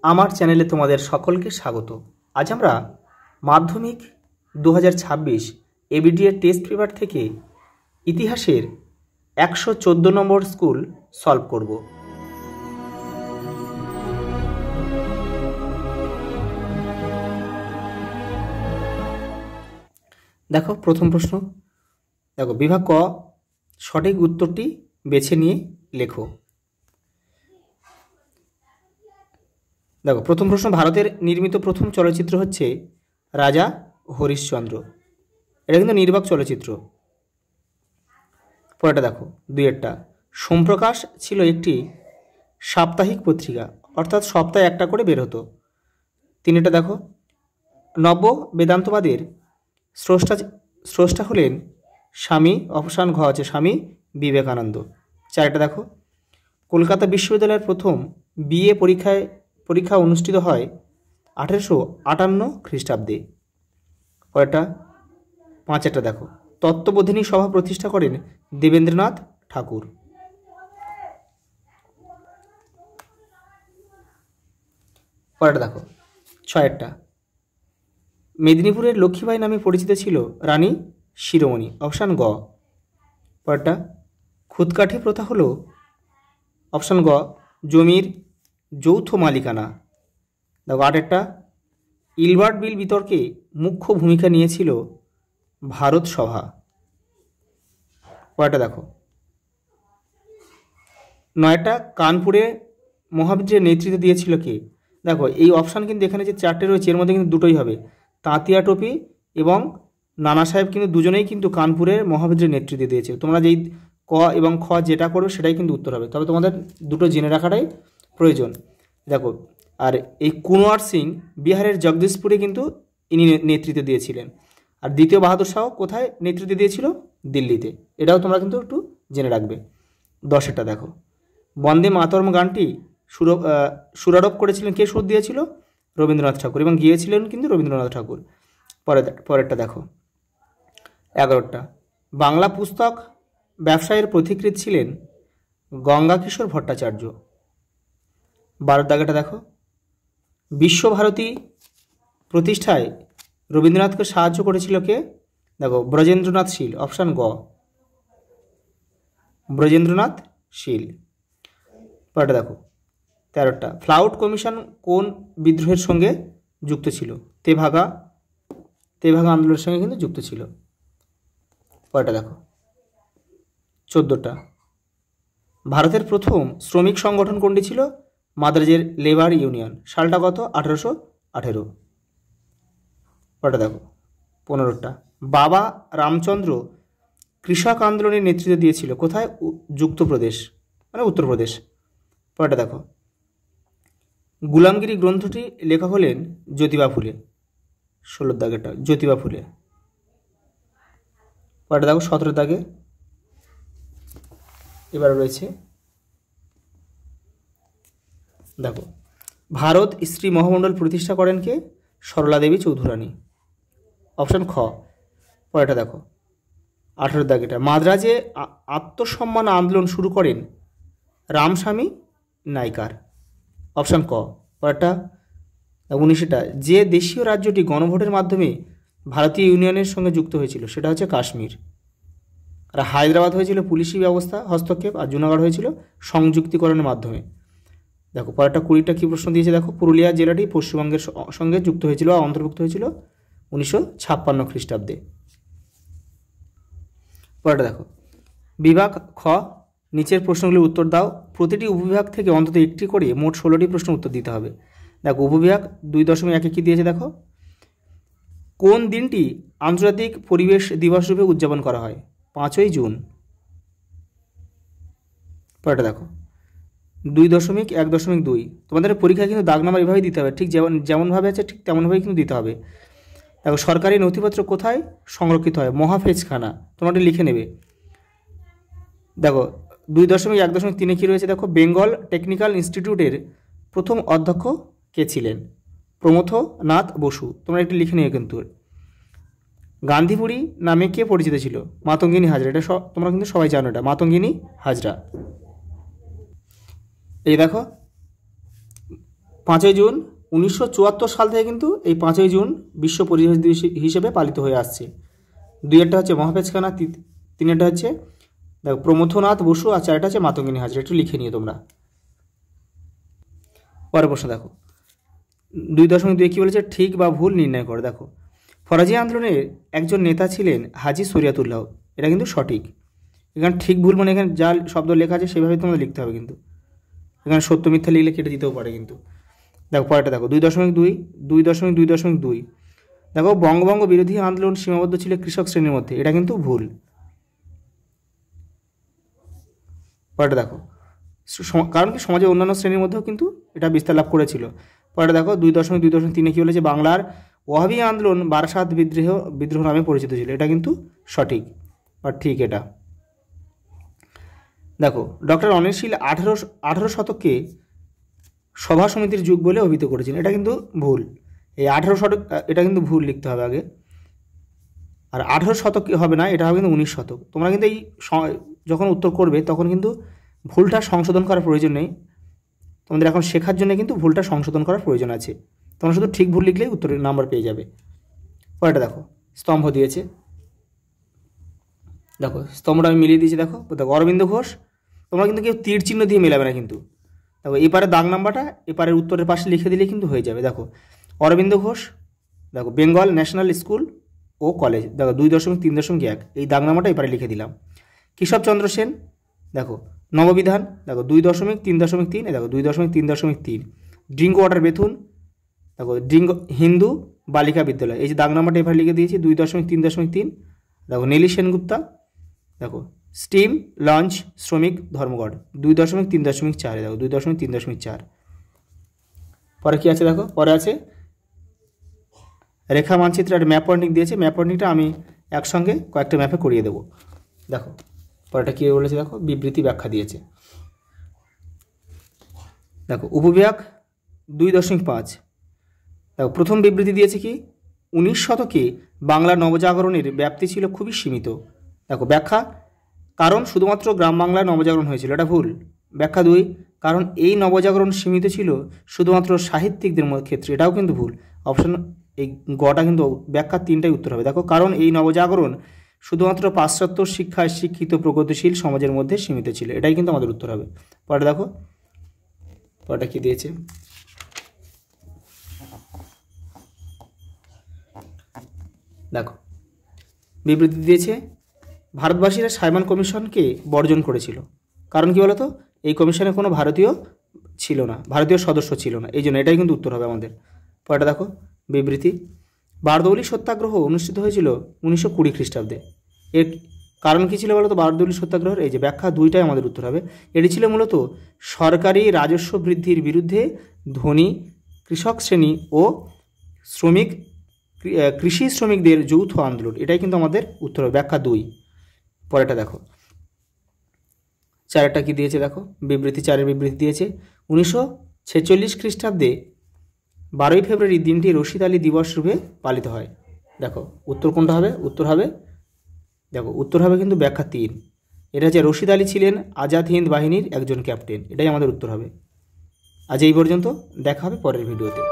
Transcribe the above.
আমার চ্যানেলে তোমাদের সকলকে স্বাগত। আজ আমরা মাধ্যমিক 2026 এবিডিএ টেস্ট পেপার থেকে ইতিহাসের 114 নম্বর স্কুল সলভ করব। দেখো প্রথম প্রশ্ন, দেখো বিভাগ ক, সঠিক উত্তরটি বেছে নিয়ে লেখো। দেখো প্রথম প্রশ্ন, ভারতের নির্মিত প্রথম চলচ্চিত্র হচ্ছে রাজা হরিশ্চন্দ্র। এটা কিন্তু নির্বাক চলচ্চিত্র। পরেরটা দেখো, দুইয়েরটা, সোমপ্রকাশ ছিল একটি সাপ্তাহিক পত্রিকা, অর্থাৎ সপ্তাহে একটা করে বের হতো। তিনেরটা দেখো, নব্য বেদান্তবাদের স্রষ্টা হলেন স্বামী, অপশান ঘ আছে স্বামী বিবেকানন্দ। চারটা দেখো, কলকাতা বিশ্ববিদ্যালয়ের প্রথম বিএ পরীক্ষা অনুষ্ঠিত হয় 1858 খ্রিস্টাব্দে। পরেরটা পাঁচেরটা দেখো, তত্ত্ববোধিনী সভা প্রতিষ্ঠা করেন দেবেন্দ্রনাথ ঠাকুর। পরেরটা দেখো ছয়েরটা, মেদিনীপুরের লক্ষ্মীবাই নামে পরিচিত ছিল রানী শিরোমণি, অপশান গ। পরেরটা, খুদকাঠি প্রথা হলো, অপশান গ, জমির যৌথ মালিকানা। দেখো আটেরটা, ইলবার্ট বিল বিতর্কে মুখ্য ভূমিকা নিয়েছিল ভারত সভা। পরেরটা দেখো নয়টা, কানপুরে মহাবিদ্রোহের নেতৃত্ব দিয়েছিল কে? দেখো এই অপশান কিন্তু এখানে যে চারটে রয়েছে এর মধ্যে কিন্তু দুটোই হবে, তাঁতিয়া টোপি এবং নানা সাহেব কিন্তু দুজনেই কিন্তু কানপুরের মহাবিদ্রোহের নেতৃত্ব দিয়েছে। তোমরা যেই ক এবং খ যেটা করবে সেটাই কিন্তু উত্তর হবে, তবে তোমাদের দুটো জেনে রাখাটাই প্রয়োজন। দেখো আর এই কুনওয়ার সিং বিহারের জগদীশপুরে কিন্তু ইনি নেতৃত্ব দিয়েছিলেন। আর দ্বিতীয় বাহাদুর শাহ কোথায় নেতৃত্ব দিয়েছিল? দিল্লিতে। এটাও তোমরা কিন্তু একটু জেনে রাখবে। 10এরটা দেখো, বন্দে মাতরম গানটি সুরারোপ করেছিলেন কে? সুর দিয়েছিল রবীন্দ্রনাথ ঠাকুর, এবং গিয়েছিলেন কিন্তু রবীন্দ্রনাথ ঠাকুর। পরেরটা দেখো 11টা, বাংলা পুস্তক ব্যবসায়ের পথিকৃৎ ছিলেন গঙ্গাকিশোর ভট্টাচার্য। 12 দাগেটা দেখো, বিশ্বভারতী প্রতিষ্ঠায় রবীন্দ্রনাথকে সাহায্য করেছিল কে? দেখো ব্রজেন্দ্রনাথ শীল, অপশান গ, ব্রজেন্দ্রনাথ শীল। পরেরটা দেখো 13টা, ফ্লাউট কমিশন কোন বিদ্রোহের সঙ্গে যুক্ত ছিল? তেভাগা আন্দোলনের সঙ্গে কিন্তু যুক্ত ছিল। পরেরটা দেখো 14টা, ভারতের প্রথম শ্রমিক সংগঠন কোনটি ছিল? মাদ্রাজের লেবার ইউনিয়ন। সালটা কত? 1818। পরেরটা দেখো 15টা, বাবা রামচন্দ্র কৃষক আন্দোলনের নেতৃত্ব দিয়েছিল কোথায়? যুক্তপ্রদেশ, মানে উত্তরপ্রদেশ। পরেরটা দেখো, গুলামগিরি গ্রন্থটি লেখক হলেন জ্যোতিবা ফুলে। 16 দাগেরটা জ্যোতিবা ফুলে। পরেরটা দেখো 17 দাগে, এবার রয়েছে দেখো, ভারত স্ত্রী মহামণ্ডল প্রতিষ্ঠা করেন কে? সরলা দেবী চৌধুরানী, অপশান খ। পরেরটা দেখো 18 দাগেটা, মাদ্রাজে আত্মসম্মান আন্দোলন শুরু করেন রামস্বামী নাইকার, অপশান ক। পরেরটা 19টা, যে দেশীয় রাজ্যটি গণভোটের মাধ্যমে ভারতীয় ইউনিয়নের সঙ্গে যুক্ত হয়েছিল সেটা হচ্ছে কাশ্মীর। আর হায়দ্রাবাদ হয়েছিল পুলিশি ব্যবস্থা হস্তক্ষেপ, আর জুনাগড় হয়েছিল সংযুক্তিকরণের মাধ্যমে। দেখো পরেরটা 20টা কী প্রশ্ন দিয়েছে দেখো, পুরুলিয়া জেলাটি পশ্চিমবঙ্গের সঙ্গে যুক্ত হয়েছিল, অন্তর্ভুক্ত হয়েছিল 1956 খ্রিস্টাব্দে। পরেরটা দেখো, বিভাগ খ, নিচের প্রশ্নগুলির উত্তর দাও। প্রতিটি উপবিভাগ থেকে অন্তত একটি করে মোট 16টি প্রশ্ন উত্তর দিতে হবে। দেখো উপবিভাগ 2.1 কী দিয়েছে দেখো, কোন দিনটি আন্তর্জাতিক পরিবেশ দিবস রূপে উদযাপন করা হয়? 5ই জুন। পরেরটা দেখো 2.1.2, তোমাদের পরীক্ষা কিন্তু দাগ নাম্বার এভাবেই দিতে হবে, ঠিক যেমনভাবে আছে ঠিক তেমনভাবেই কিন্তু দিতে হবে। দেখো সরকারি নথিপত্র কোথায় সংরক্ষিত হয়? মহাফেজখানা, তোমরা লিখে নেবে। দেখো 2.1.3 কী রয়েছে দেখো, বেঙ্গল টেকনিক্যাল ইনস্টিটিউটের প্রথম অধ্যক্ষ কে ছিলেন? প্রমথনাথ বসু, তোমরা একটু লিখে নেবে কিন্তু। গান্ধীপুরী নামে কে পরিচিত ছিল? মাতঙ্গিনী হাজরা, এটা তোমরা কিন্তু সবাই জানো, এটা মাতঙ্গিনী হাজরা। এই দেখো 5ই জুন 1974 সাল থেকে কিন্তু এই 5ই জুন বিশ্ব পরিবেশ দিবস হিসেবে পালিত হয়ে আসছে। 2 হচ্ছে মহাপেজ খানা, 3 হচ্ছে দেখো প্রমথনাথ বসু, আর 4 হচ্ছে মাতঙ্গিনী হাজরা। একটু লিখে নিও তোমরা। পরের প্রশ্ন দেখো 2.2 কি বলেছে, ঠিক বা ভুল নির্ণয় করো। দেখো ফরাজি আন্দোলনের একজন নেতা ছিলেন হাজী শরিয়তুল্লাহ, এটা কিন্তু সঠিক। এখানে ঠিক ভুল মানে এখানে যা শব্দ লেখা আছে সেভাবে তোমাদের লিখতে হবে, কিন্তু এখানে সত্য মিথ্যা লিখলে কেটে দিতেও পারে কিন্তু। দেখো পরেরটা দেখো 2.2 দেখো বঙ্গভঙ্গ বিরোধী আন্দোলন সীমাবদ্ধ ছিল কৃষক শ্রেণীর মধ্যে, এটা কিন্তু ভুল। পরেরটা দেখো কারণ কি সমাজের অন্যান্য শ্রেণীর মধ্যেও কিন্তু এটা বিস্তার লাভ করেছিল। পরেরটা দেখো 2.2.3 কি বলেছে, বাংলার ওয়াহাবি আন্দোলন বারাসাত বিদ্রোহ নামে পরিচিত ছিল, এটা কিন্তু সঠিক বা ঠিক এটা। দেখো ডক্টর অনিশীল 18 শতককে সভা সমিতির যুগ বলে অভিহিত করেছেন, এটা কিন্তু ভুল। এই 18 শতক এটা কিন্তু ভুল লিখতে হবে আগে, আর 18 শতক হবে না, এটা হবে কিন্তু 19 শতক। তোমরা কিন্তু এই যখন উত্তর করবে তখন কিন্তু ভুলটা সংশোধন করার প্রয়োজন নেই, তোমাদের এখন শেখার জন্য কিন্তু ভুলটা সংশোধন করার প্রয়োজন আছে। তোমরা শুধু ঠিক ভুল লিখলেই উত্তরের নাম্বার পেয়ে যাবে। পরেরটা দেখো স্তম্ভ দিয়েছে, দেখো স্তম্ভটা আমি মিলিয়ে দিয়েছি। দেখো অরবিন্দ ঘোষ, তোমরা কিন্তু কেউ তীর চিহ্ন দিয়ে মেলাবে না কিন্তু। দেখো এপারে দাগ নাম্বারটা এপারের উত্তরের পাশে লিখে দিলে কিন্তু হয়ে যাবে। দেখো অরবিন্দ ঘোষ, দেখো বেঙ্গল ন্যাশনাল স্কুল ও কলেজ, দেখো 2.3.1 এই দাগ নাম্বারটা এপারে লিখে দিলাম। কেশবচন্দ্র সেন, দেখো নববিধান, দেখো 2.3.3, দেখো 2.3.3 ড্রিঙ্ক ওয়াটার বেথুন, দেখো হিন্দু বালিকা বিদ্যালয়, এই যে দাগ নাম্বারটা এভাবে লিখে দিয়েছি 2.3.3। দেখো নেলি সেনগুপ্তা, দেখো স্টিম লঞ্চ শ্রমিক ধর্মঘট 2.3.4, দেখো 2.3.4। পরে কি আছে দেখো, পরে আছে রেখা মানচিত্র একটা ম্যাপ পয়েন্টিং দিয়েছে, ম্যাপ পয়েন্টিংটা আমি একসঙ্গে কয়েকটা ম্যাপে করিয়ে দেবো। দেখো পরেটা কী বলেছে, দেখো বিবৃতি ব্যাখ্যা দিয়েছে। দেখো উপবিভাগ 2.5, দেখো প্রথম বিবৃতি দিয়েছে কি 19 শতকে বাংলার নবজাগরণের ব্যাপ্তি ছিল খুবই সীমিত। দেখো ব্যাখ্যা, কারণ শুধুমাত্র গ্রাম বাংলায় নবজাগরণ হয়েছিল, এটা ভুল। ব্যাখ্যা 2, কারণ এই নবজাগরণ সীমিত ছিল শুধুমাত্র সাহিত্যিকদের ক্ষেত্রে, এটাও কিন্তু ভুল। অপশন এই গটা কিন্তু ব্যাখ্যা 3টাই উত্তর হবে। দেখো কারণ এই নবজাগরণ শুধুমাত্র পাশ্চাত্য শিক্ষায় শিক্ষিত প্রগতিশীল সমাজের মধ্যে সীমিত ছিল, এটাই কিন্তু আমাদের উত্তর হবে। পরে দেখো পরেটা কি দিয়েছে, দেখো বিবৃতি দিয়েছে ভারতবাসীরা সাইমন কমিশনকে বর্জন করেছিল, কারণ কি বলতো এই কমিশনে কোনো ভারতীয় ছিল না, ভারতীয় সদস্য ছিল না, এই জন্য এটাই কিন্তু উত্তর হবে আমাদের। পরেটা দেখো বিবৃতি, বারদৌলি সত্যাগ্রহ অনুষ্ঠিত হয়েছিল 1920 খ্রিস্টাব্দে, এর কারণ কী ছিল বলতো বারদৌলি সত্যাগ্রহের, এই যে ব্যাখ্যা 2টাই আমাদের উত্তর হবে। এটি ছিল মূলত সরকারি রাজস্ব বৃদ্ধির বিরুদ্ধে ধনী কৃষক শ্রেণী ও কৃষি শ্রমিকদের যৌথ আন্দোলন, এটাই কিন্তু আমাদের উত্তর হবে, ব্যাখ্যা 2। পরেটা দেখো 4টা কি দিয়েছে, দেখো বিবৃতি 4-এর বিবৃতি দিয়েছে 1946 খ্রিস্টাব্দে 12ই ফেব্রুয়ারি দিনটি রশিদ আলী দিবস রূপে পালিত হয়। দেখো উত্তর কোনটা হবে, উত্তর হবে দেখো উত্তর হবে কিন্তু ব্যাখ্যা 3, এটা হচ্ছে রশিদ আলী ছিলেন আজাদ হিন্দ বাহিনীর একজন ক্যাপ্টেন, এটাই আমাদের উত্তর হবে। আজ এই পর্যন্ত, দেখা হবে পরের ভিডিওতে।